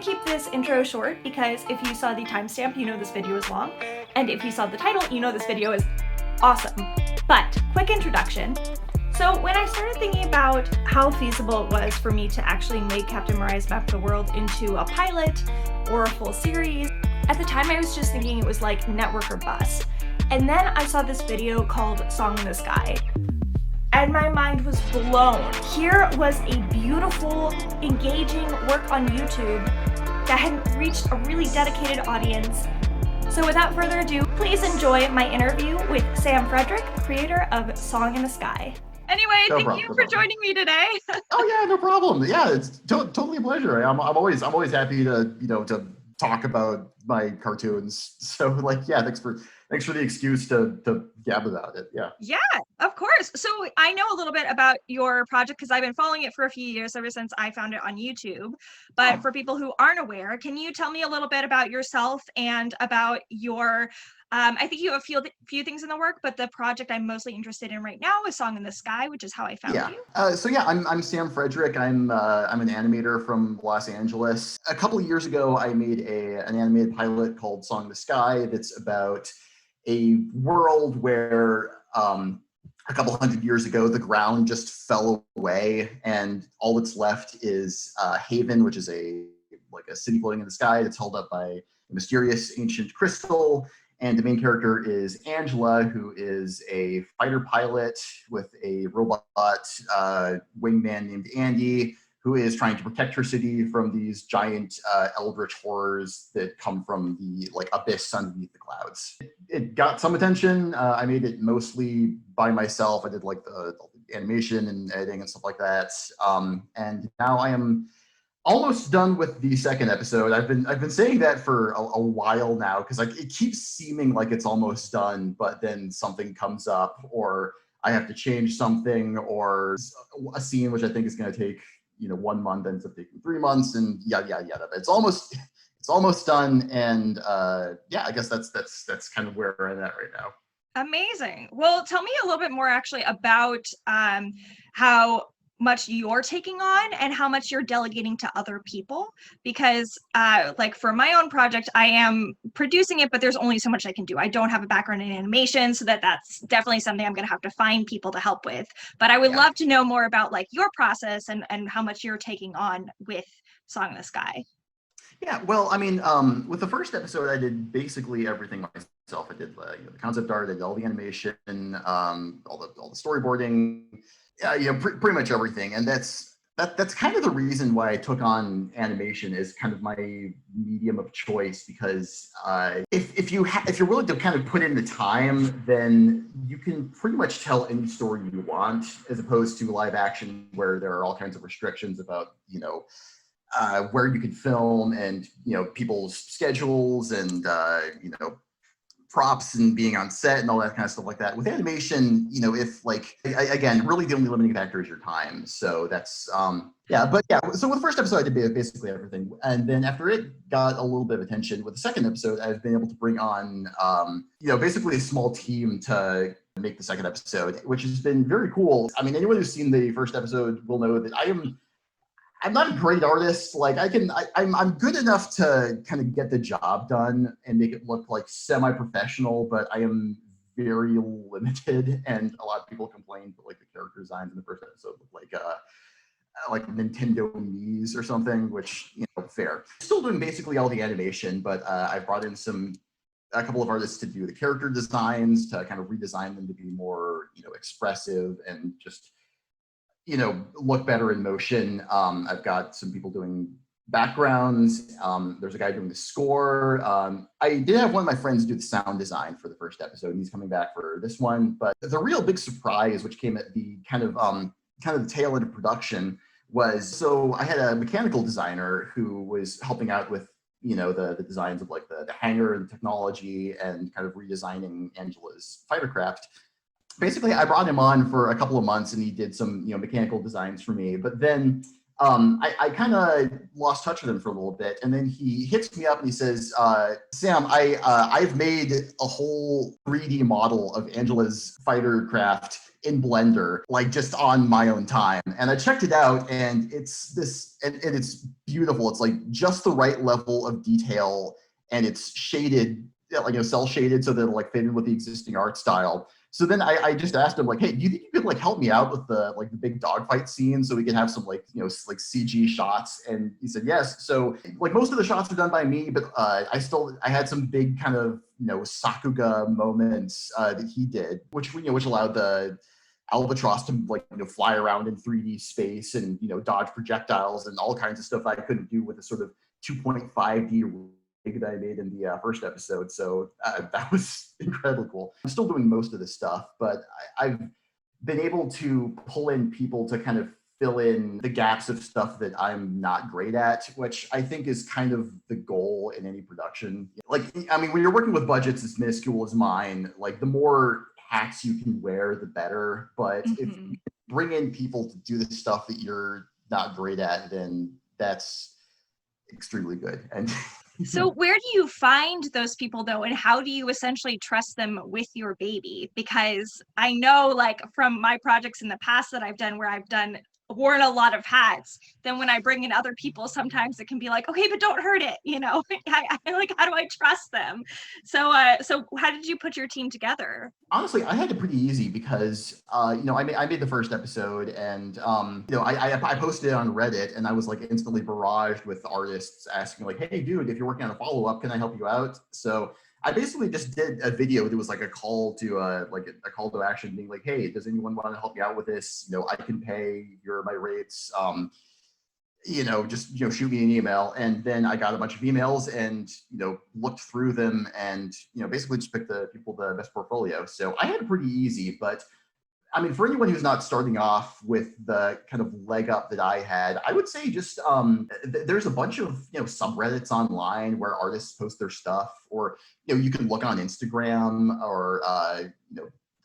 going to keep this intro short because if you saw the timestamp, you know this video is long. And if you saw the title, you know this video is awesome. But quick introduction. So when I started thinking about how feasible it was for me to actually make Captain Moriah's Map of the World into a pilot or a full series, at the time I was just thinking it was like network or bust. And then I saw this video called Song in the Sky, and my mind was blown. Here was a beautiful, engaging work on YouTube that had reached a really dedicated audience. So without further ado, please enjoy my interview with Sam Frederich, creator of Song in the Sky. Anyway, thank you for joining me today. Oh yeah, no problem. Yeah, it's totally a pleasure. I'm always happy to to talk about my cartoons. So like, yeah, thanks for the excuse to gab about it. Yeah, of course. So I know a little bit about your project because I've been following it for a few years, ever since I found it on YouTube. But for people who aren't aware, can you tell me a little bit about yourself and about your I think you have a few things in the work, but the project I'm mostly interested in right now is Song in the Sky, which is how I found you. So yeah, I'm Sam Frederich. I'm an animator from Los Angeles. A couple of years ago, I made an animated pilot called Song in the Sky that's about a world where a couple hundred years ago, the ground just fell away, and all that's left is Haven, which is a city floating in the sky that's held up by a mysterious ancient crystal. And the main character is Angela, who is a fighter pilot with a robot wingman named Andy, who is trying to protect her city from these giant eldritch horrors that come from the abyss underneath the clouds. It got some attention. I made it mostly by myself. I did the animation and editing and stuff like that. And now I am almost done with the second episode. I've been saying that for a while now because it keeps seeming like it's almost done, but then something comes up, or I have to change something, or a scene which I think is going to take 1 month ends up taking 3 months, and yada. It's almost done, and yeah, I guess that's kind of where I'm at right now. Amazing. Well, tell me a little bit more actually about how much you're taking on and how much you're delegating to other people, because for my own project, I am producing it, but there's only so much I can do. I don't have a background in animation, so that's definitely something I'm going to have to find people to help with. But I would love to know more about your process and how much you're taking on with Song in the Sky. Yeah, well, I mean, with the first episode, I did basically everything myself. I did the concept art, I did all the animation, all the storyboarding. Pretty much everything, and that's kind of the reason why I took on animation as kind of my medium of choice, because if you're willing to kind of put in the time, then you can pretty much tell any story you want, as opposed to live action where there are all kinds of restrictions about where you can film and people's schedules and props and being on set and all that kind of stuff like that. With animation, if again, really the only limiting factor is your time. So that's so with the first episode I did basically everything, and then after it got a little bit of attention, with the second episode I've been able to bring on basically a small team to make the second episode, which has been very cool. I mean, anyone who's seen the first episode will know that I'm not a great artist. I'm good enough to kind of get the job done and make it look semi-professional, but I am very limited. And a lot of people complained that the character designs in the first episode look like Nintendo Mii's or something, which fair. Still doing basically all the animation, but I've brought in a couple of artists to do the character designs, to kind of redesign them to be more expressive and just look better in motion. I've got some people doing backgrounds. There's a guy doing the score. I did have one of my friends do the sound design for the first episode, and he's coming back for this one. But the real big surprise, which came at the kind of the tail end of production, was so I had a mechanical designer who was helping out with the designs of the hangar and the technology and kind of redesigning Angela's fighter craft. Basically, I brought him on for a couple of months, and he did some mechanical designs for me. But then I kind of lost touch with him for a little bit, and then he hits me up and he says, "Sam, I've made a whole 3D model of Angela's fighter craft in Blender, like just on my own time." And I checked it out, and and it's beautiful. It's like just the right level of detail, and it's shaded, like, cell shaded, so that it'll like fit in with the existing art style. So then I just asked him, like, "Hey, do you think you could like help me out with the big dogfight scene so we can have some like CG shots?" And he said yes. So like most of the shots are done by me, but I had some big kind of Sakuga moments that he did, which allowed the albatross to fly around in 3D space and dodge projectiles and all kinds of stuff I couldn't do with a sort of 2.5D that I made in the first episode. So that was incredibly cool. I'm still doing most of this stuff, but I've been able to pull in people to kind of fill in the gaps of stuff that I'm not great at, which I think is kind of the goal in any production. Like, I mean, when you're working with budgets as minuscule as mine, like the more hats you can wear, the better. But if you bring in people to do the stuff that you're not great at, then that's extremely good. And so where do you find those people though, and how do you essentially trust them with your baby? Because I know, like, from my projects in the past that I've done where I've worn a lot of hats, then when I bring in other people, sometimes it can be like, okay, but don't hurt it, I like, how do I trust them? So how did you put your team together? Honestly, I had it pretty easy because I made the first episode, and I posted it on Reddit, and I was like instantly barraged with artists asking like, "Hey dude, if you're working on a follow-up, can I help you out?" So I basically just did a video that was like a call to a call to action, being like, "Hey, does anyone want to help me out with this? I can pay. Here are my rates. Just shoot me an email." And then I got a bunch of emails and looked through them and basically just picked the people the best portfolio. So I had it pretty easy. But I mean, for anyone who's not starting off with the kind of leg up that I had, I would say just there's a bunch of subreddits online where artists post their stuff, or you can look on Instagram or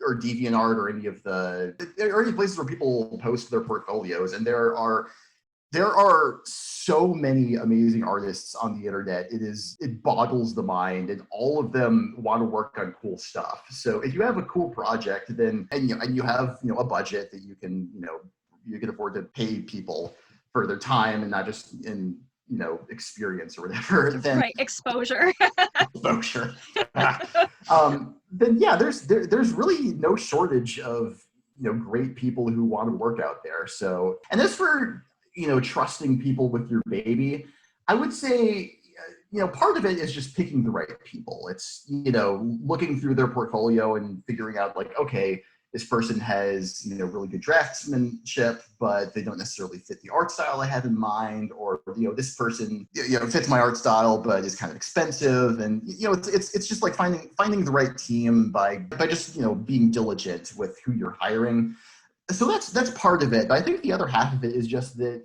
or DeviantArt or any places where people post their portfolios. And there are so many amazing artists on the internet. It boggles the mind, and all of them want to work on cool stuff. So if you have a cool project, then and you have a budget that you can afford to pay people for their time and not just in experience or whatever. Then right, exposure. exposure. Then yeah, there's really no shortage of great people who want to work out there. So, and as for trusting people with your baby, I would say, part of it is just picking the right people. It's, looking through their portfolio and figuring out like, okay, this person has, really good draftsmanship, but they don't necessarily fit the art style I have in mind, or, this person, fits my art style, but is kind of expensive. And, it's just like finding the right team by just, being diligent with who you're hiring. So that's part of it. But I think the other half of it is just that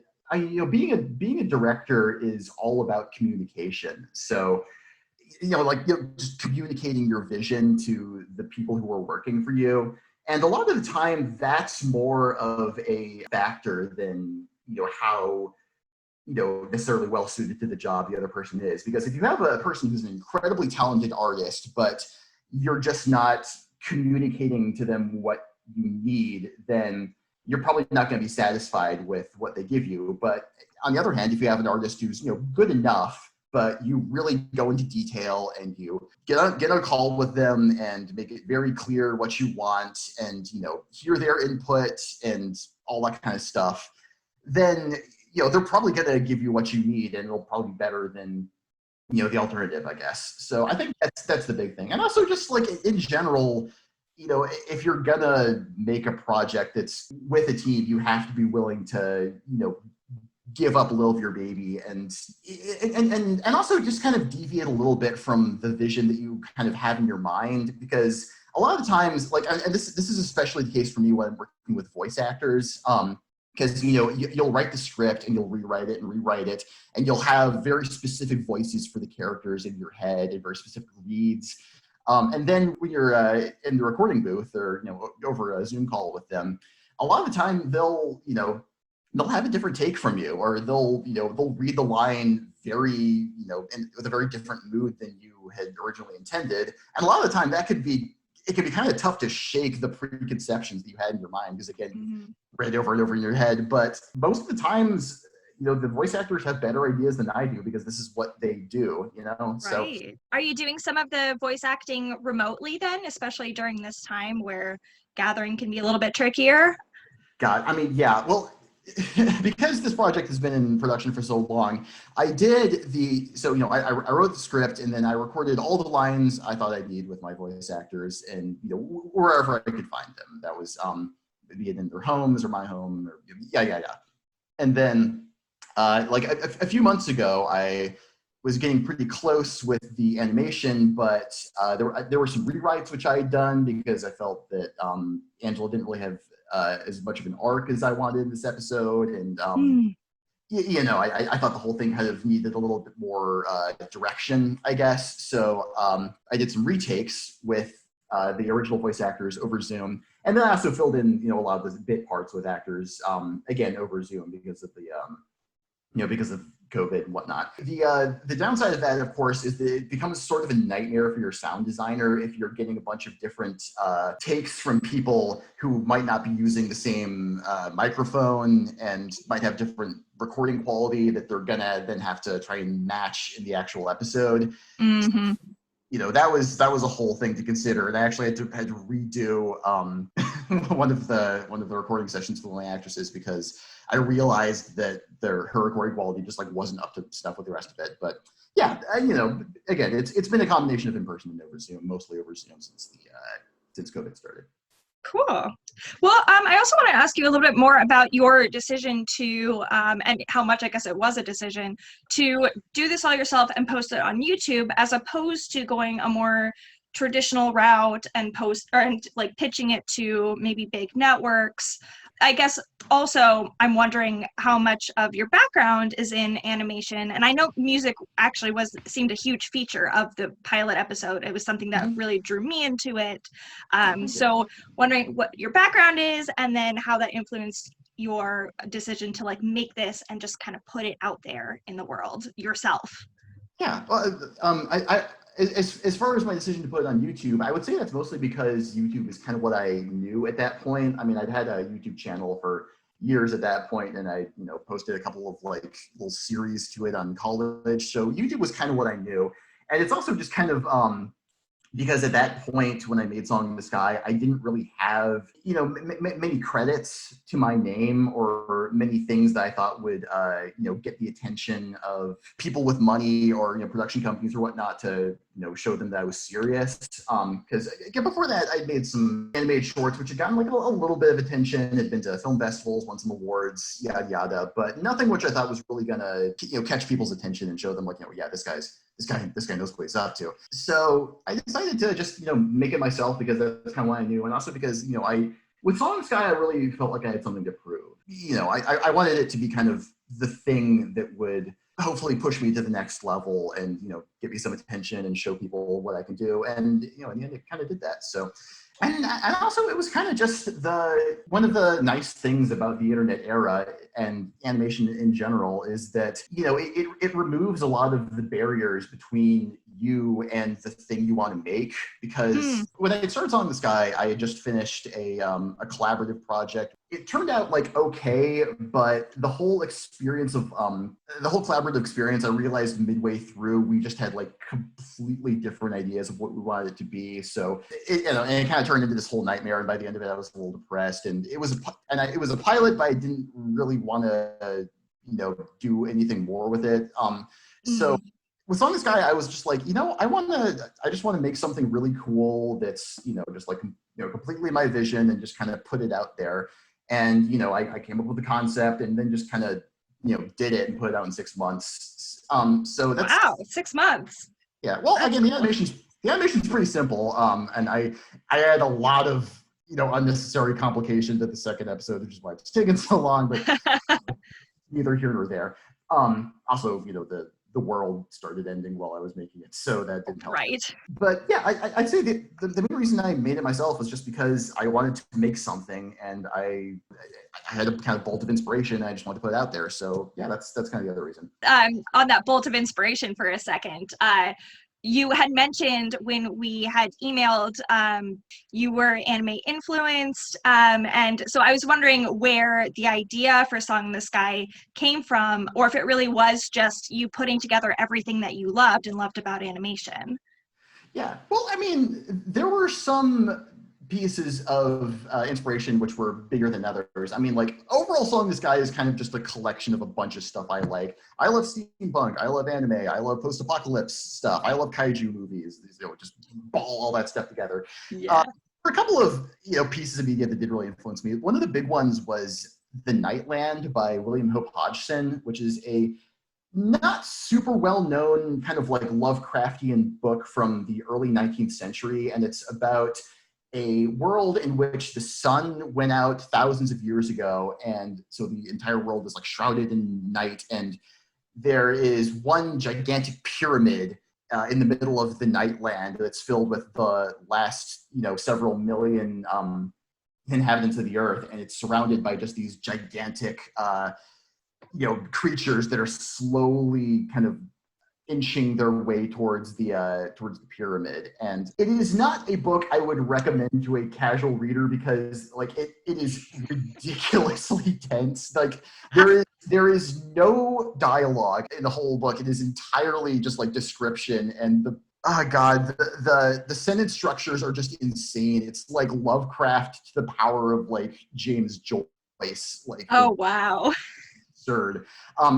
being a director is all about communication. So just communicating your vision to the people who are working for you. And a lot of the time, that's more of a factor than how necessarily well suited to the job the other person is. Because if you have a person who's an incredibly talented artist, but you're just not communicating to them what you need, then you're probably not going to be satisfied with what they give you. But on the other hand, if you have an artist who's good enough, but you really go into detail and you get on a call with them and make it very clear what you want, and hear their input and all that kind of stuff, then they're probably going to give you what you need, and it'll probably be better than the alternative, I guess. So I think that's the big thing. And also just like in general, if you're gonna make a project that's with a team, you have to be willing to, give up a little of your baby, and also just kind of deviate a little bit from the vision that you kind of have in your mind. Because a lot of the times, like, and this is especially the case for me when I'm working with voice actors, because you'll write the script and you'll rewrite it, and you'll have very specific voices for the characters in your head and very specific reads. And then when you're in the recording booth or over a Zoom call with them, a lot of the time they'll they'll have a different take from you, or they'll read the line very, with a very different mood than you had originally intended. And a lot of the time it can be kind of tough to shake the preconceptions that you had in your mind, because again, you read it over and over in your head. But most of the times, the voice actors have better ideas than I do, because this is what they do, Right. So Are you doing some of the voice acting remotely then, especially during this time where gathering can be a little bit trickier? God, I mean, yeah. Well, because this project has been in production for so long, I did I wrote the script, and then I recorded all the lines I thought I'd need with my voice actors, and wherever I could find them. That was be it in their homes or my home, or yeah. And then like a few months ago, I was getting pretty close with the animation, but there were some rewrites which I had done, because I felt that Angela didn't really have as much of an arc as I wanted in this episode, and I thought the whole thing kind of needed a little bit more direction, I guess. So I did some retakes with the original voice actors over Zoom, and then I also filled in a lot of the bit parts with actors again over Zoom, because of the because of COVID and whatnot. The downside of that, of course, is that it becomes sort of a nightmare for your sound designer if you're getting a bunch of different takes from people who might not be using the same microphone, and might have different recording quality that they're gonna then have to try and match in the actual episode. Mm-hmm. That was a whole thing to consider, and I actually had to redo one of the recording sessions for my actresses, because I realized that her recording quality just wasn't up to snuff with the rest of it. But yeah, again, it's been a combination of in person and over Zoom, mostly over Zoom since COVID started. Cool. Well, I also want to ask you a little bit more about your decision to, and how much I guess it was a decision to do this all yourself and post it on YouTube, as opposed to going a more traditional route and pitching it to maybe big networks. I guess also I'm wondering how much of your background is in animation, and I know music actually seemed a huge feature of the pilot episode. It was something that really drew me into it. So wondering what your background is, and then how that influenced your decision to make this and just kind of put it out there in the world yourself. Yeah, well, as far as my decision to put it on YouTube, I would say that's mostly because YouTube is kind of what I knew at that point. I mean, I'd had a YouTube channel for years at that point, and I posted a couple of little series to it on college. So YouTube was kind of what I knew, and it's also just kind of because at that point when I made Song in the Sky, I didn't really have many credits to my name, or many things that I thought would get the attention of people with money, or production companies or whatnot, to show them that I was serious. Because before that, I'd made some animated shorts which had gotten a little bit of attention, had been to film festivals, won some awards, yada yada, but nothing which I thought was really gonna catch people's attention and show them yeah, this guy knows what he's up to. So I decided to just make it myself, because that's kind of what I knew, and also because with Song in the Sky, I really felt like I had something to prove. I wanted it to be kind of the thing that would hopefully push me to the next level, and get me some attention and show people what I can do. And in the end, it kind of did that. So. And also, it was kind of just one of the nice things about the internet era and animation in general is that it removes a lot of the barriers between you and the thing you want to make. Because when I started Song in the Sky, I had just finished a collaborative project. It turned out okay, but the whole experience of the whole collaborative experience, I realized midway through, we just had completely different ideas of what we wanted it to be. So it kind of turned into this whole nightmare. And by the end of it, I was a little depressed. And it was a pilot, but I didn't really want to do anything more with it. So with Song in the Sky, I was just I just want to make something really cool that's just completely my vision, and just kind of put it out there. And I came up with the concept, and then just kind of did it and put it out in 6 months. So that's 6 months. Yeah. Well, that's again, the animation's pretty simple. And I had a lot of unnecessary complications at the second episode, which is why it's taken so long. But neither here nor there. Also, the world started ending while I was making it, so that didn't help. Right. But yeah, I'd say the main reason I made it myself was just because I wanted to make something, and I had a kind of bolt of inspiration. I just wanted to put it out there. So yeah, that's kind of the other reason. On that bolt of inspiration for a second, you had mentioned when we had emailed, you were anime influenced, and so I was wondering where the idea for Song in the Sky came from, or if it really was just you putting together everything that you loved and loved about animation. Yeah, well, I mean, there were some pieces of inspiration which were bigger than others. I mean, like, overall Song in the Sky is kind of just a collection of a bunch of stuff I like. I love steampunk, I love anime, I love post-apocalypse stuff, I love kaiju movies, just ball all that stuff together. Yeah. For a couple of pieces of media that did really influence me, one of the big ones was The Nightland by William Hope Hodgson, which is a not super well known kind of like Lovecraftian book from the early 19th century. And it's about a world in which the sun went out thousands of years ago. And so the entire world is like shrouded in night. And there is one gigantic pyramid in the middle of the Nightland that's filled with the last, several million inhabitants of the earth. And it's surrounded by just these gigantic, creatures that are slowly kind of inching their way towards the pyramid. And it is not a book I would recommend to a casual reader because like it is ridiculously tense. Like there is no dialogue in the whole book. It is entirely just like description, and the sentence structures are just insane. It's like Lovecraft to the power of like James Joyce. Like, oh wow. Absurd.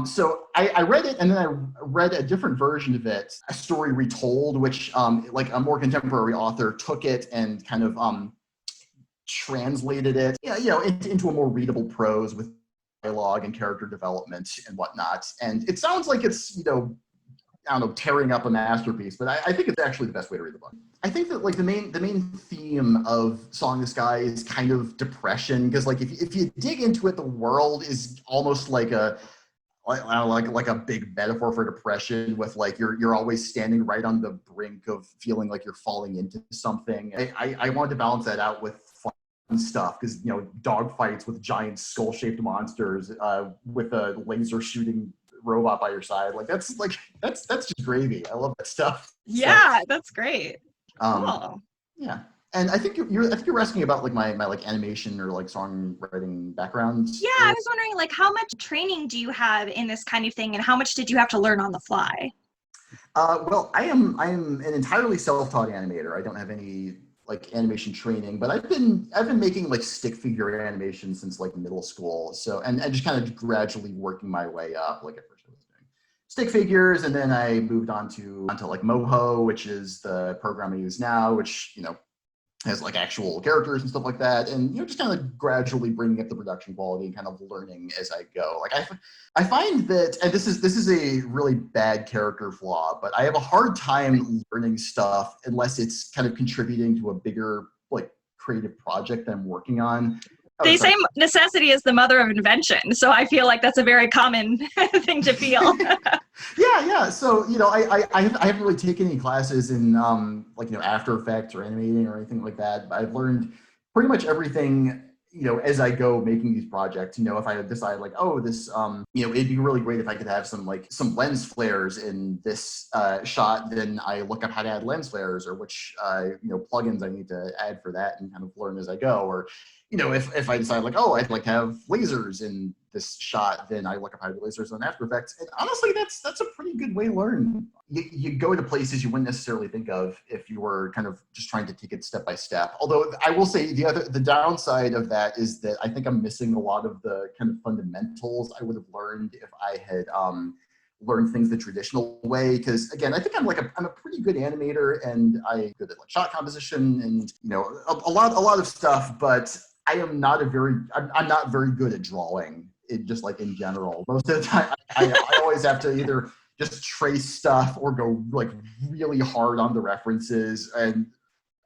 So I read it, and then I read a different version of it, A Story Retold, which like a more contemporary author took it and kind of translated it, into a more readable prose with dialogue and character development and whatnot. And it sounds like it's, I don't know, tearing up a masterpiece, but I think it's actually the best way to read the book. I think that like the main theme of Song in the Sky is kind of depression, because like if you dig into it, the world is almost like a big metaphor for depression, with like you're always standing right on the brink of feeling like you're falling into something. I wanted to balance that out with fun stuff, because dog fights with giant skull-shaped monsters with a laser shooting robot by your side, that's just gravy. I love that stuff. Yeah, so, that's great. Cool. Yeah, and I think you're asking about like my like animation or like songwriting background. Yeah, I was wondering like how much training do you have in this kind of thing, and how much did you have to learn on the fly? Well, I am an entirely self-taught animator. I don't have any like animation training, but I've been making like stick figure animation since like middle school. So and just kind of gradually working my way up. Like at first I was doing stick figures, and then I moved onto like Moho, which is the program I use now, which has like actual characters and stuff like that, and just kind of gradually bringing up the production quality and kind of learning as I go. Like I find that, and this is a really bad character flaw, but I have a hard time learning stuff unless it's kind of contributing to a bigger like creative project that I'm working on. They say necessity is the mother of invention, so I feel like that's a very common thing to feel. Yeah. So I haven't really taken any classes in After Effects or animating or anything like that. But I've learned pretty much everything as I go making these projects. If I decide like, oh, this it'd be really great if I could have some lens flares in this shot, then I look up how to add lens flares, or which plugins I need to add for that, and kind of learn as I go. Or if I decide like, oh, I'd like to have lasers in this shot, then I look up how to do lasers on After Effects. And honestly, that's a pretty good way to learn. You go to places you wouldn't necessarily think of if you were kind of just trying to take it step by step. Although I will say the downside of that is that I think I'm missing a lot of the kind of fundamentals I would have learned if I had learned things the traditional way. Because again, I think I'm a pretty good animator, and I'm good at like shot composition and a lot of stuff, but I'm not very good at drawing. It just like in general. Most of the time, I always have to either just trace stuff or go like really hard on the references, and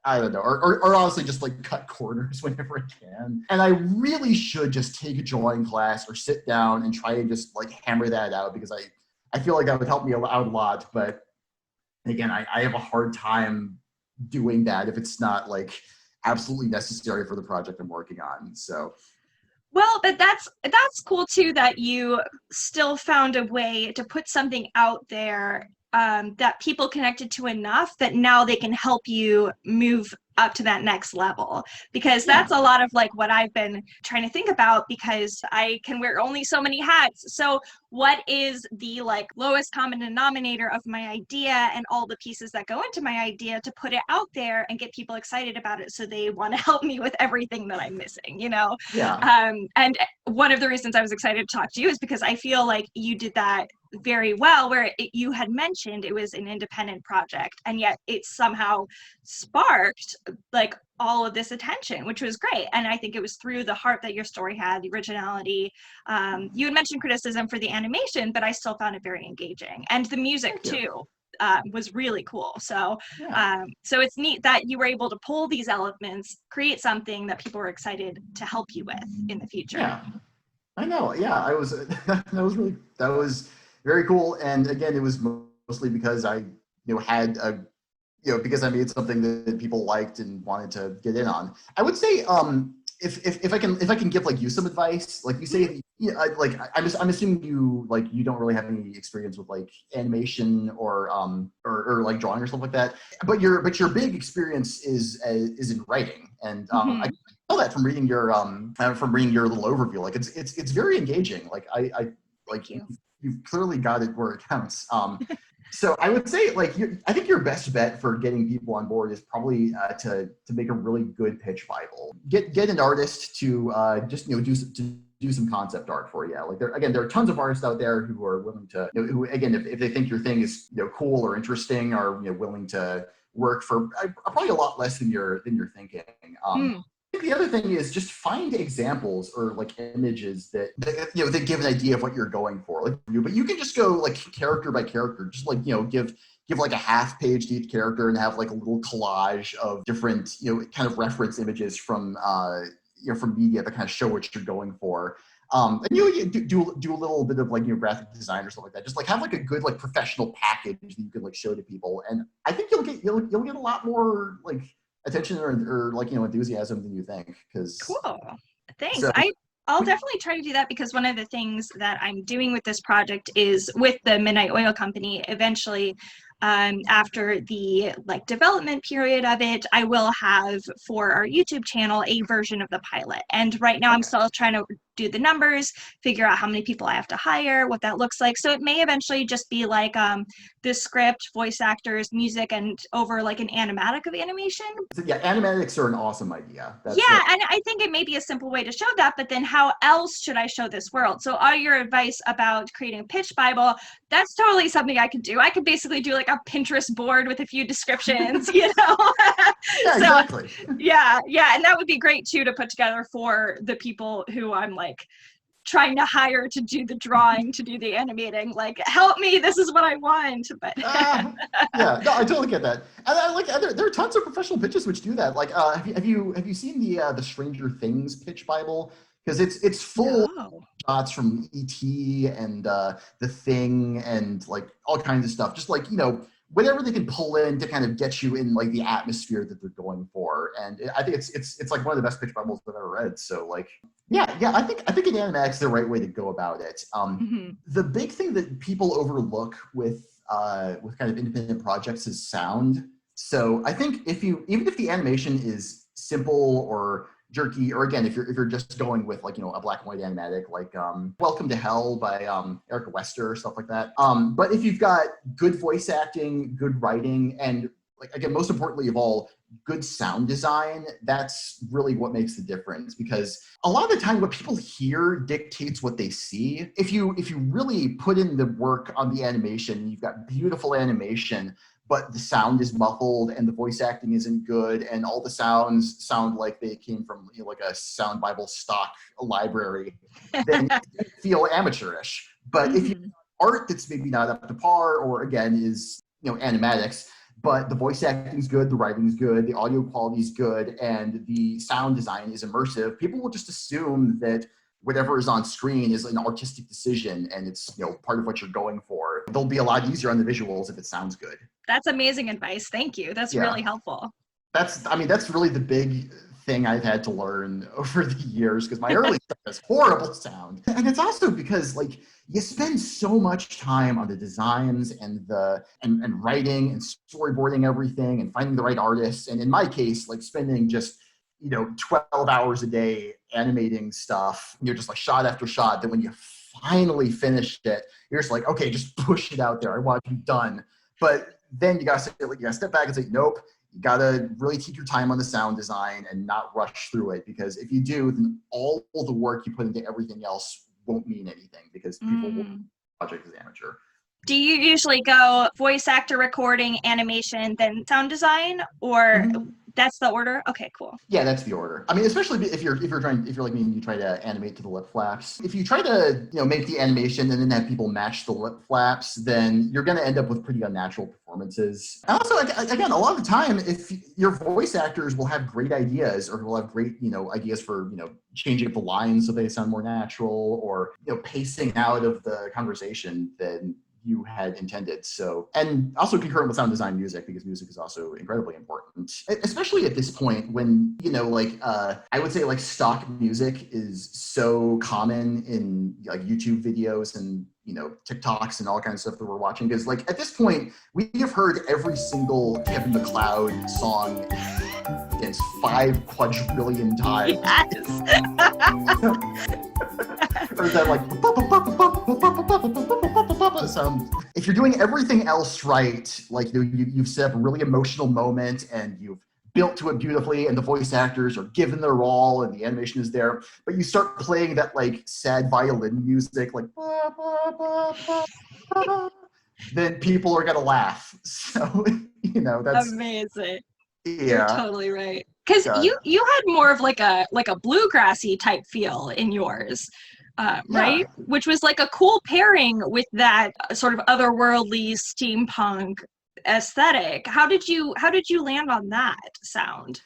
I don't know, or honestly just like cut corners whenever I can. And I really should just take a drawing class or sit down and try and just like hammer that out, because I I feel like that would help me out a lot. But again, I have a hard time doing that if it's not like absolutely necessary for the project I'm working on. So Well, but that's cool too that you still found a way to put something out there that people connected to enough that now they can help you move up to that next level, because yeah, that's a lot of like what I've been trying to think about, because I can wear only so many hats. So what is the like lowest common denominator of my idea and all the pieces that go into my idea to put it out there and get people excited about it so they want to help me with everything that I'm missing, you know? yeah, And one of the reasons I was excited to talk to you is because I feel like you did that very well, where you had mentioned it was an independent project and yet it somehow sparked like all of this attention, which was great. And I think it was through the heart that your story had, the originality. You had mentioned criticism for the animation, but I still found it very engaging, and the music too was really cool. So yeah. so it's neat that you were able to pull these elements, create something that people were excited to help you with in the future. Yeah, I know. Yeah, I was. That was very cool. And again, it was mostly because I had a because I made something that people liked and wanted to get in on. I would say if I can give like you some advice, like you say, like I'm assuming you don't really have any experience with like animation or like drawing or stuff like that, but your big experience is in writing, and I know that from reading your little overview. Like it's very engaging. Like I like Thank you. you've clearly got it where it counts. So I would say, like, I think your best bet for getting people on board is probably to make a really good pitch Bible. Get an artist to just do some concept art for you. Like there are tons of artists out there who are willing to who again if they think your thing is cool or interesting, are willing to work for probably a lot less than you're thinking. I think the other thing is just find examples or like images that give an idea of what you're going for. Like, but you can just go like character by character, just like give like a half page to each character and have like a little collage of different kind of reference images from from media that kind of show what you're going for. And you do a little bit of like graphic design or stuff like that. Just like have like a good like professional package that you can like show to people, and I think you'll get a lot more like attention or like enthusiasm than you think. Because Cool. Thanks. so I'll definitely try to do that, because one of the things that I'm doing with this project is with the Midnight Oil Company. Eventually, after the like development period of it, I will have for our YouTube channel a version of the pilot. And right now I'm still trying to do the numbers, figure out how many people I have to hire, what that looks like. So it may eventually just be like the script, voice actors, music, and over like an animatic of animation. yeah, animatics are an awesome idea. And I think it may be a simple way to show that, but then how else should I show this world? So all your advice about creating a pitch Bible, that's totally something I could do. I could basically do like a Pinterest board with a few descriptions, Yeah, exactly. Yeah, and that would be great too to put together for the people who I'm like trying to hire to do the drawing, to do the animating. Like, help me, this is what I want. But yeah, no, I totally get that. And I like there are tons of professional pitches which do that. Like, have you seen the Stranger Things pitch Bible? Because it's full of shots from E.T. and The Thing and like all kinds of stuff. Just like whatever they can pull in to kind of get you in like the atmosphere that they're going for. And I think it's like one of the best pitch Bibles I've ever read. So like. Yeah, I think an animatic's is the right way to go about it. The big thing that people overlook with kind of independent projects is sound. So I think even if the animation is simple or jerky, or again, if you're just going with like a black and white animatic like Welcome to Hell by Erica Wester or stuff like that. But if you've got good voice acting, good writing, and like again, most importantly of all, good sound design, that's really what makes the difference, because a lot of the time what people hear dictates what they see. If you really put in the work on the animation, you've got beautiful animation, but the sound is muffled and the voice acting isn't good and all the sounds sound like they came from like a sound Bible stock library, then you feel amateurish. But if you have art that's maybe not up to par, or again is animatics, but the voice acting is good, the writing is good, the audio quality is good, and the sound design is immersive, people will just assume that whatever is on screen is an artistic decision and it's, you know, part of what you're going for. They'll be a lot easier on the visuals if it sounds good. That's amazing advice. Thank you. That's really helpful. That's really the big thing I've had to learn over the years, because my early stuff has horrible sound. And it's also because like you spend so much time on the designs and and writing and storyboarding everything and finding the right artists. And in my case, like spending just, you know, 12 hours a day animating stuff, you're just like shot after shot, that when you finally finished it, you're just like, okay, just push it out there. I want it to be done. But then you gotta step back and say, nope, you gotta really take your time on the sound design and not rush through it, because if you do, then all the work you put into everything else won't mean anything, because people will project as amateur. Do you usually go voice actor, recording, animation, then sound design, or that's the order? Okay, cool. Yeah, that's the order. I mean, especially if you're like me and you try to animate to the lip flaps. If you try to, you know, make the animation and then have people match the lip flaps, then you're going to end up with pretty unnatural performances. And also, again, a lot of the time, if your voice actors will have great ideas, or will have great, you know, ideas for, you know, changing up the lines so they sound more natural, or, you know, pacing out of the conversation, then you had intended. So, and also concurrent with sound design music, because music is also incredibly important, especially at this point when, you know, like I would say like stock music is so common in like YouTube videos and, you know, TikToks and all kinds of stuff that we're watching, because like at this point we have heard every single Kevin MacLeod song against 5 quadrillion times. Yes. Or that like sound. If you're doing everything else right, like you've set up a really emotional moment and you've built to it beautifully, and the voice actors are given their all and the animation is there, but you start playing that like sad violin music, like then people are gonna laugh. So, you know, that's amazing. Yeah, you're totally right. Because you had more of like a bluegrassy type feel in yours, right? Which was like a cool pairing with that sort of otherworldly steampunk aesthetic. How did you land on that sound?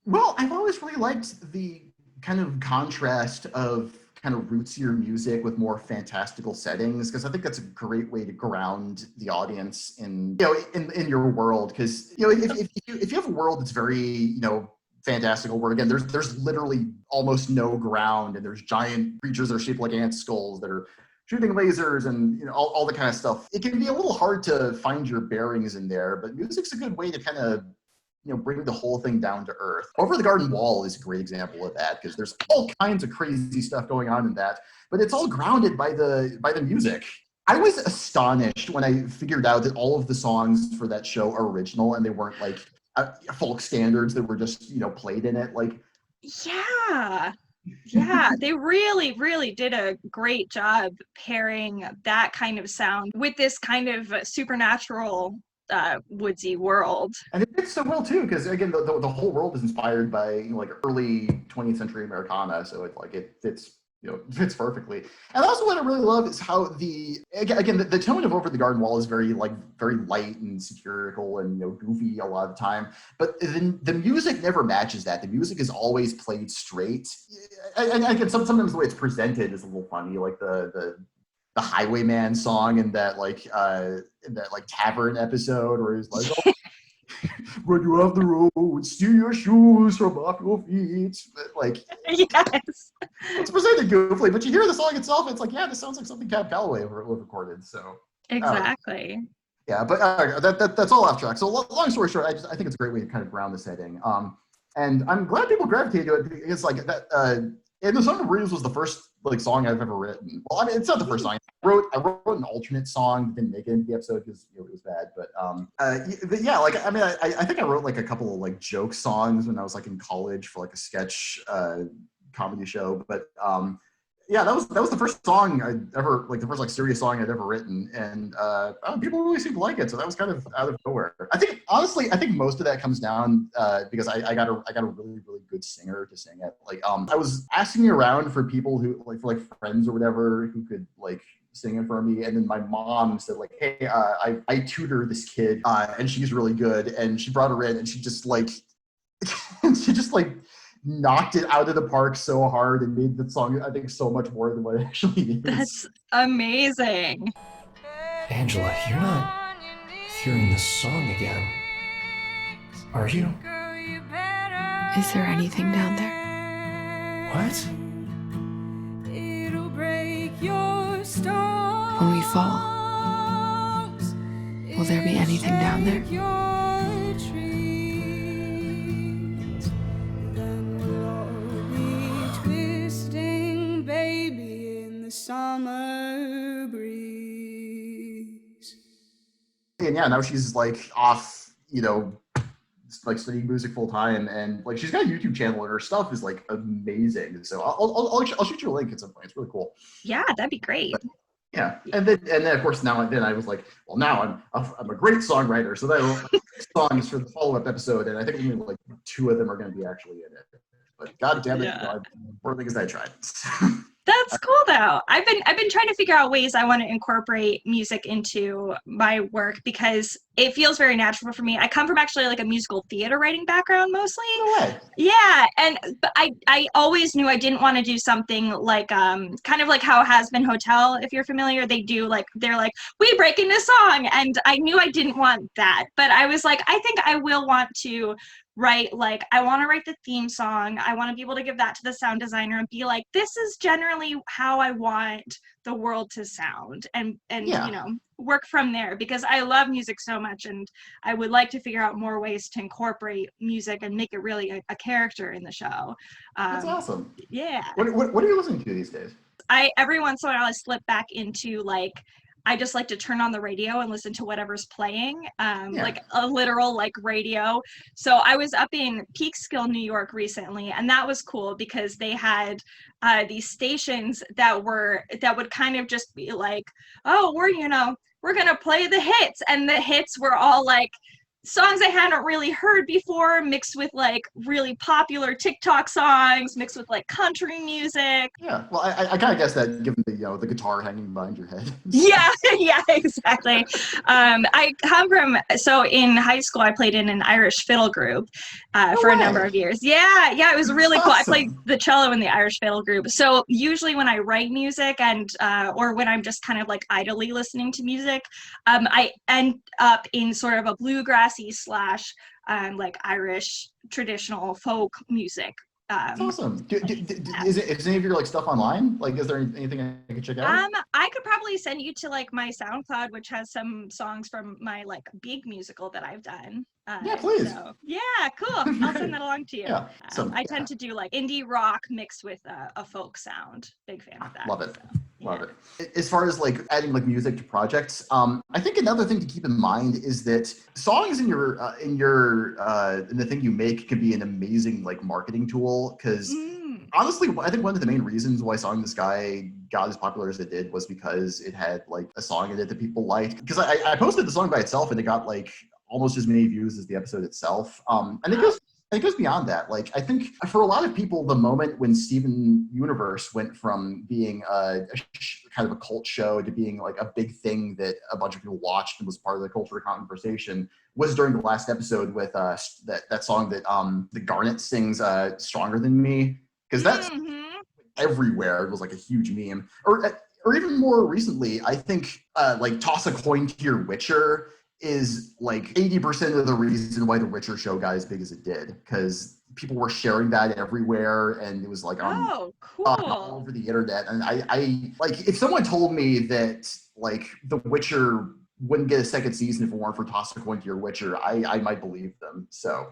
Well, I've always really liked the kind of contrast of kind of rootsier music with more fantastical settings, because I think that's a great way to ground the audience in, you know, in your world. Because, you know, if you have a world that's very, you know, fantastical, where again there's literally almost no ground, and there's giant creatures that are shaped like ant skulls that are shooting lasers and, you know, all the kind of stuff, it can be a little hard to find your bearings in there. But music's a good way to kind of, you know, bring the whole thing down to earth. Over the Garden Wall is a great example of that, because there's all kinds of crazy stuff going on in that, but it's all grounded by the music. I was astonished when I figured out that all of the songs for that show are original and they weren't like folk standards that were just, you know, played in it. Like, yeah, they really did a great job pairing that kind of sound with this kind of supernatural woodsy world. And it fits so well too, because again, the whole world is inspired by, you know, like early 20th century Americana, so it fits, you know, fits perfectly. And also what I really love is how the tone of Over the Garden Wall is very light and satirical and, you know, goofy a lot of the time, but the music never matches that. The music is always played straight, and again, sometimes the way it's presented is a little funny, like the Highwayman song in that tavern episode where he's like, oh, when you have the road, steal your shoes from off your feet. Like, yes, it's presented goofily, but you hear the song itself, it's like, yeah, this sounds like something Cab Calloway recorded. So exactly. Yeah, but that's all off track. So long story short, I think it's a great way to kind of ground the setting. And I'm glad people gravitated to it, because like that. And the Song of Breeze was the first like song I've ever written. Well, I mean, it's not the first song. I wrote an alternate song that didn't make it into the episode because, you know, it was bad. But yeah, like I mean, I think I wrote like a couple of like joke songs when I was like in college for like a sketch comedy show. But yeah, that was the first song I'd ever, like the first like serious song I'd ever written, and people really seemed to like it. So that was kind of out of nowhere. I think honestly, most of that comes down because I got a really good singer to sing it. Like I was asking around for people who for friends or whatever who could like sing it for me, and then my mom said like, hey, I tutor this kid and she's really good, and she brought her in, and she just knocked it out of the park so hard and made the song, I think, so much more than what it actually is. That's amazing. Angela, you're not hearing the song again, are you? Is there anything down there? What? When we fall, will there be anything down there? Summer breeze. And yeah, now she's like off, like studying music full time, and like she's got a YouTube channel, and her stuff is like amazing. So I'll shoot you a link at some point. It's really cool. Yeah, that'd be great. But, yeah, and then of course then I was like, well, now I'm a great songwriter. So then I wrote songs for the follow-up episode, and I think only like 2 of them are going to be actually in it. But god damn it, one of the things I tried. That's cool though. I've been trying to figure out ways I want to incorporate music into my work because it feels very natural for me. I come from actually like a musical theater writing background mostly. No way. Yeah, but I always knew I didn't want to do something like kind of like how Has Been Hotel, if you're familiar, they're like, we break into song, and I knew I didn't want that. But I was like, I think I will want to write, like, I want to write the theme song. I want to be able to give that to the sound designer and be like, this is generally how I want the world to sound, and work from there, because I love music so much, and I would like to figure out more ways to incorporate music and make it really a character in the show. That's awesome. Yeah. What are you listening to these days? Every once in a while I slip back into like, I just like to turn on the radio and listen to whatever's playing, like a literal like radio. So I was up in Peekskill, New York recently, and that was cool because they had these stations that would kind of just be like, oh, we're gonna play the hits, and the hits were all like songs I hadn't really heard before, mixed with like really popular TikTok songs, mixed with like country music. Yeah, well, I kind of guess that given the guitar hanging behind your head. Yeah, exactly. I come from, so in high school I played in an Irish fiddle group for a number of years. Yeah, it was really cool. I played the cello in the Irish fiddle group. So usually when I write music and or when I'm just kind of like idly listening to music, I end up in sort of a bluegrassy / like Irish traditional folk music. That's awesome. Is any of your like stuff online? Like, is there anything I can check out? I could probably send you to like my SoundCloud, which has some songs from my like big musical that I've done. Yeah, please. So, yeah, cool. I'll send that along to you. Yeah, I tend to do like indie rock mixed with a folk sound. Big fan of that. Love it. So, Love it. As far as like adding like music to projects, I think another thing to keep in mind is that songs in in the thing you make can be an amazing like marketing tool. Because honestly, I think one of the main reasons why Song This Guy got as popular as it did was because it had like a song in it that people liked. Because I posted the song by itself and it got like almost as many views as the episode itself. And it goes beyond that. Like, I think for a lot of people, the moment when Steven Universe went from being kind of a cult show to being like a big thing that a bunch of people watched and was part of the cultural conversation was during the last episode with that song that the Garnet sings, Stronger Than Me. Because that's everywhere. It was like a huge meme. Or even more recently, I think like Toss a Coin to Your Witcher is like 80% of the reason why the Witcher show got as big as it did, because people were sharing that everywhere, and it was like cool. all over the internet. And I like, if someone told me that like the Witcher wouldn't get a second season if it weren't for Toss a Coin to Your Witcher, I might believe them. So,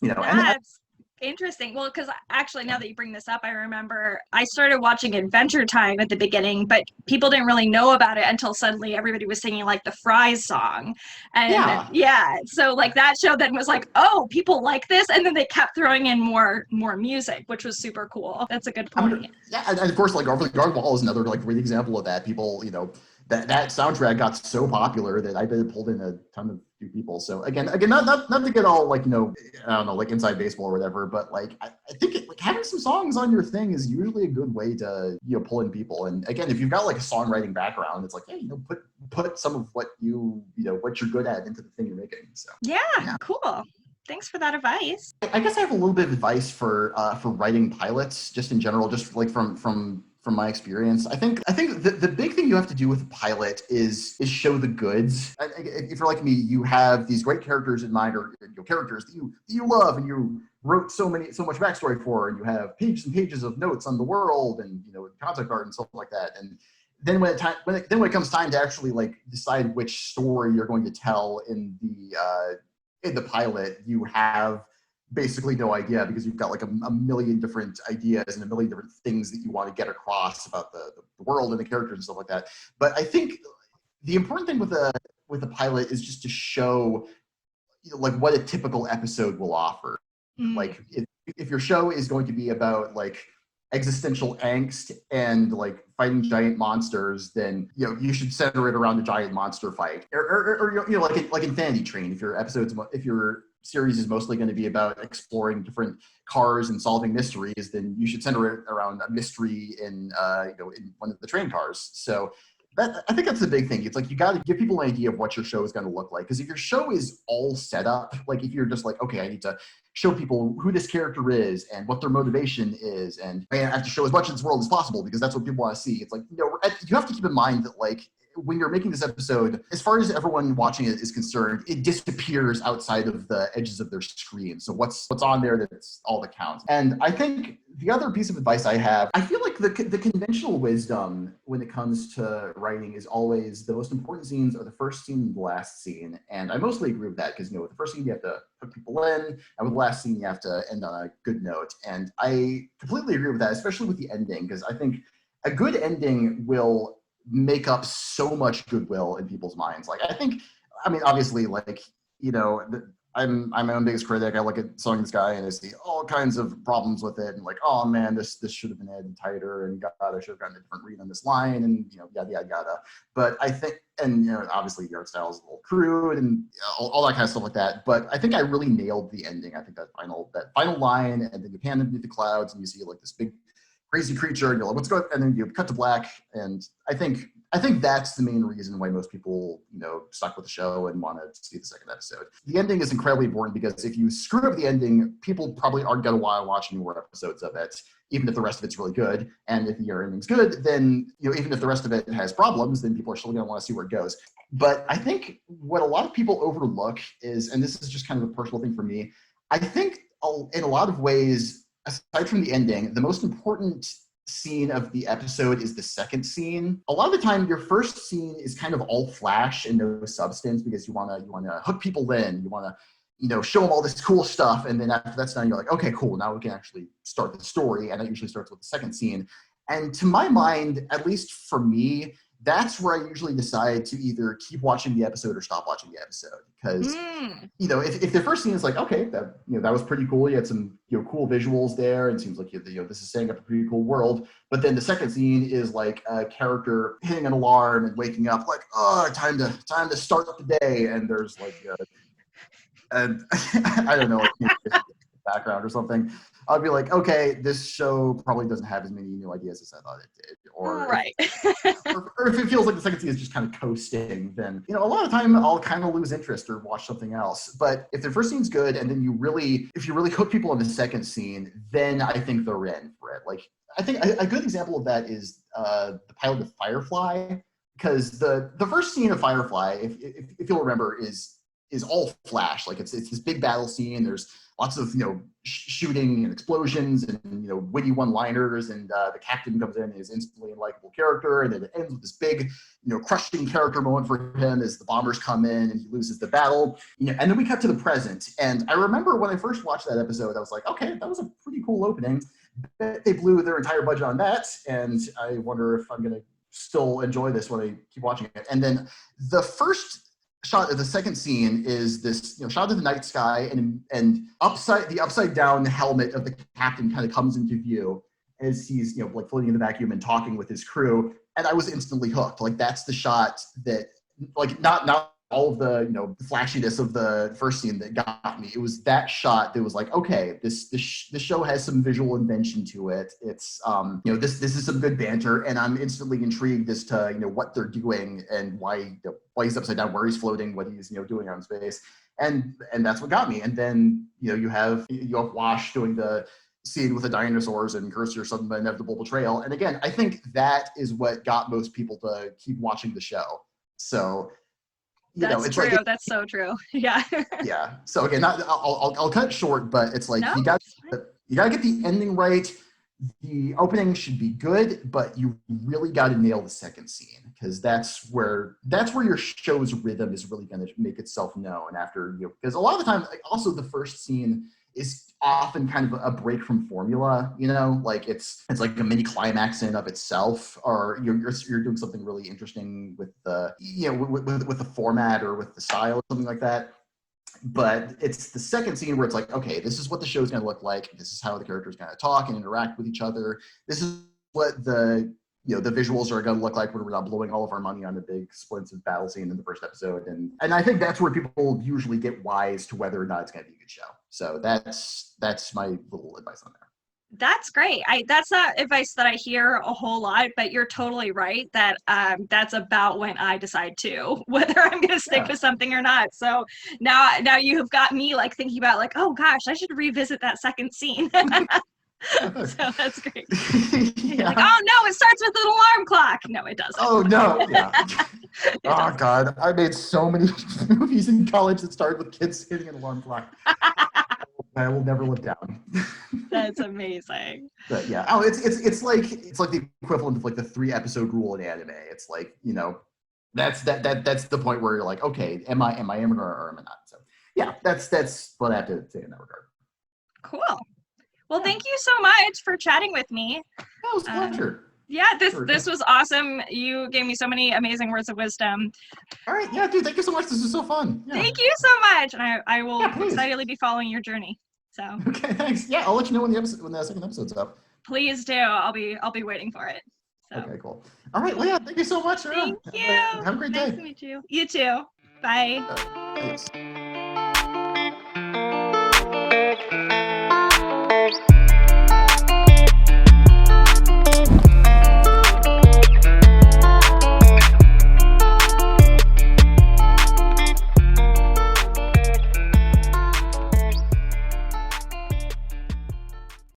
That's interesting. Well, because actually now that you bring this up, I remember I started watching Adventure Time at the beginning, but people didn't really know about it until suddenly everybody was singing like the Fries song. And so like that show then was like, oh, people like this, and then they kept throwing in more music, which was super cool. That's a good point. And of course, like Over the Garden Wall is another like great example of that. People, that soundtrack got so popular that I bet it pulled in a ton of new people. So again, not to get all like, I don't know, like inside baseball or whatever, but like I think like having some songs on your thing is usually a good way to pull in people. And again, if you've got like a songwriting background, it's like, hey, put some of what what you're good at into the thing you're making. So yeah, cool. Thanks for that advice. I guess I have a little bit of advice for writing pilots, just in general, just like from my experience. I think the big thing you have to do with a pilot is show the goods. If you're like me, you have these great characters in mind, or characters that you love, and you wrote so much backstory for, and you have pages and pages of notes on the world, and concept art and stuff like that. And then when it comes time to actually like decide which story you're going to tell in the pilot, you have basically no idea, because you've got like a million different ideas and a million different things that you want to get across about the world and the characters and stuff like that. But I think the important thing with a pilot is just to show like what a typical episode will offer. Like if your show is going to be about like existential angst and like fighting giant monsters, then you should center it around a giant monster fight, or like Infinity Train. If your series is mostly going to be about exploring different cars and solving mysteries, then you should center it around a mystery in one of the train cars. So I think that's the big thing. It's like you got to give people an idea of what your show is going to look like. Because if your show is all set up, like if you're just like, okay, I need to show people who this character is and what their motivation is, and I have to show as much of this world as possible because that's what people want to see. It's like, you have to keep in mind that like when you're making this episode, as far as everyone watching it is concerned, it disappears outside of the edges of their screen. So what's on there, that's all that counts. And I think the other piece of advice I have, I feel like the conventional wisdom when it comes to writing is always the most important scenes are the first scene and the last scene. And I mostly agree with that, because with the first scene you have to hook people in, and with the last scene you have to end on a good note. And I completely agree with that, especially with the ending, because I think a good ending will make up so much goodwill in people's minds. Like obviously, like I'm my own biggest critic. I look at Song in the Sky and I see all kinds of problems with it, and like, oh man, this should have been edited tighter, and God, I should have gotten a different read on this line, and yada yada yada. But I think, and obviously the art style is a little crude and all that kind of stuff like that. But I think I really nailed the ending. I think that final line, and then you pan into the clouds and you see like this big crazy creature, and you're like, what's going on? And then you cut to black. And I think that's the main reason why most people, stuck with the show and want to see the second episode. The ending is incredibly important, because if you screw up the ending, people probably aren't going to want to watch any more episodes of it, even if the rest of it's really good. And if your ending's good, then, even if the rest of it has problems, then people are still going to want to see where it goes. But I think what a lot of people overlook is, and this is just kind of a personal thing for me, I think in a lot of ways, aside from the ending, the most important scene of the episode is the second scene. A lot of the time, your first scene is kind of all flash and no substance, because you want to hook people in. You want to, show them all this cool stuff. And then after that's done, you're like, okay, cool. Now we can actually start the story. And that usually starts with the second scene. And to my mind, at least for me, that's where I usually decide to either keep watching the episode or stop watching the episode. Because, if the first scene is like, okay, that was pretty cool. You had some, cool visuals there, and it seems like, this is setting up a pretty cool world. But then the second scene is like a character hitting an alarm and waking up like, oh, time to start the day. And there's like, and I don't know, like, background or something. I'd be like, okay, this show probably doesn't have as many new ideas as I thought it did. Or right. or if it feels like the second scene is just kind of coasting, then a lot of time I'll kind of lose interest or watch something else. But if the first scene's good, and then if you really hook people in the second scene, then I think they're in for it. Like, I think a good example of that is the pilot of Firefly, because the first scene of Firefly, if you'll remember, is all flash. Like it's this big battle scene. There's lots of shooting and explosions and witty one-liners, and the captain comes in and is instantly a likable character, and then it ends with this big crushing character moment for him as the bombers come in and he loses the battle. And then we cut to the present, and I remember when I first watched that episode, I was like, okay, that was a pretty cool opening. They blew their entire budget on that, and I wonder if I'm gonna still enjoy this when I keep watching it. And then the first shot of the second scene is this shot of the night sky, and the upside down helmet of the captain kind of comes into view as he's like floating in the vacuum and talking with his crew, and I was instantly hooked. Like, that's the shot that, like, not all of the flashiness of the first scene that got me. It was that shot that was like, okay, this show has some visual invention to it. It's this is some good banter, and I'm instantly intrigued as to what they're doing and why he's upside down, where he's floating, what he's doing out in space. and that's what got me. And then you have Wash doing the scene with the dinosaurs and Cursor, some inevitable betrayal. And again, I think that is what got most people to keep watching the show. So That's it's true. like That's so true. Yeah. yeah. So again, I'll cut it short, but it's like No, you got to get the ending right. The opening should be good, but you really got to nail the second scene, because that's where your show's rhythm is really going to make itself known after because a lot of the time, also the first scene is often kind of a break from formula, like it's like a mini climax in of itself, or you're doing something really interesting with the with the format or with the style or something like that. But it's the second scene where it's like, okay, this is what the show is going to look like. This is how the characters are going to talk and interact with each other. This is what the the visuals are going to look like when we're not blowing all of our money on the big explosive battle scene in the first episode. And I think that's where people usually get wise to whether or not it's going to be a good show. So that's my little advice on there. That's great. That's not advice that I hear a whole lot, but you're totally right that that's about when I decide to whether I'm going to stick with something or not. So now you have got me like thinking about like, oh gosh, I should revisit that second scene. So that's great. You're like, oh no, it starts with an alarm clock. No, it doesn't. Oh no, yeah. Oh God, I made so many movies in college that started with kids hitting an alarm clock. I will never live down. That's amazing. But yeah, it's like the equivalent of like the 3-episode rule in anime. It's like that's the point where you're like, okay, am I in or am I not? So yeah, that's what I have to say in that regard. Cool. Well, thank you so much for chatting with me. That was a pleasure. Yeah, this was awesome. You gave me so many amazing words of wisdom. All right, yeah, dude, thank you so much. This is so fun. Yeah. Thank you so much, and I will excitedly be following your journey. So okay, thanks. Yeah, I'll let you know when the second episode's up. Please do. I'll be waiting for it. So. Okay, cool. All right, well, yeah, thank you so much. Thank you. Have a great day. Nice to meet you. You too. Bye. Thanks.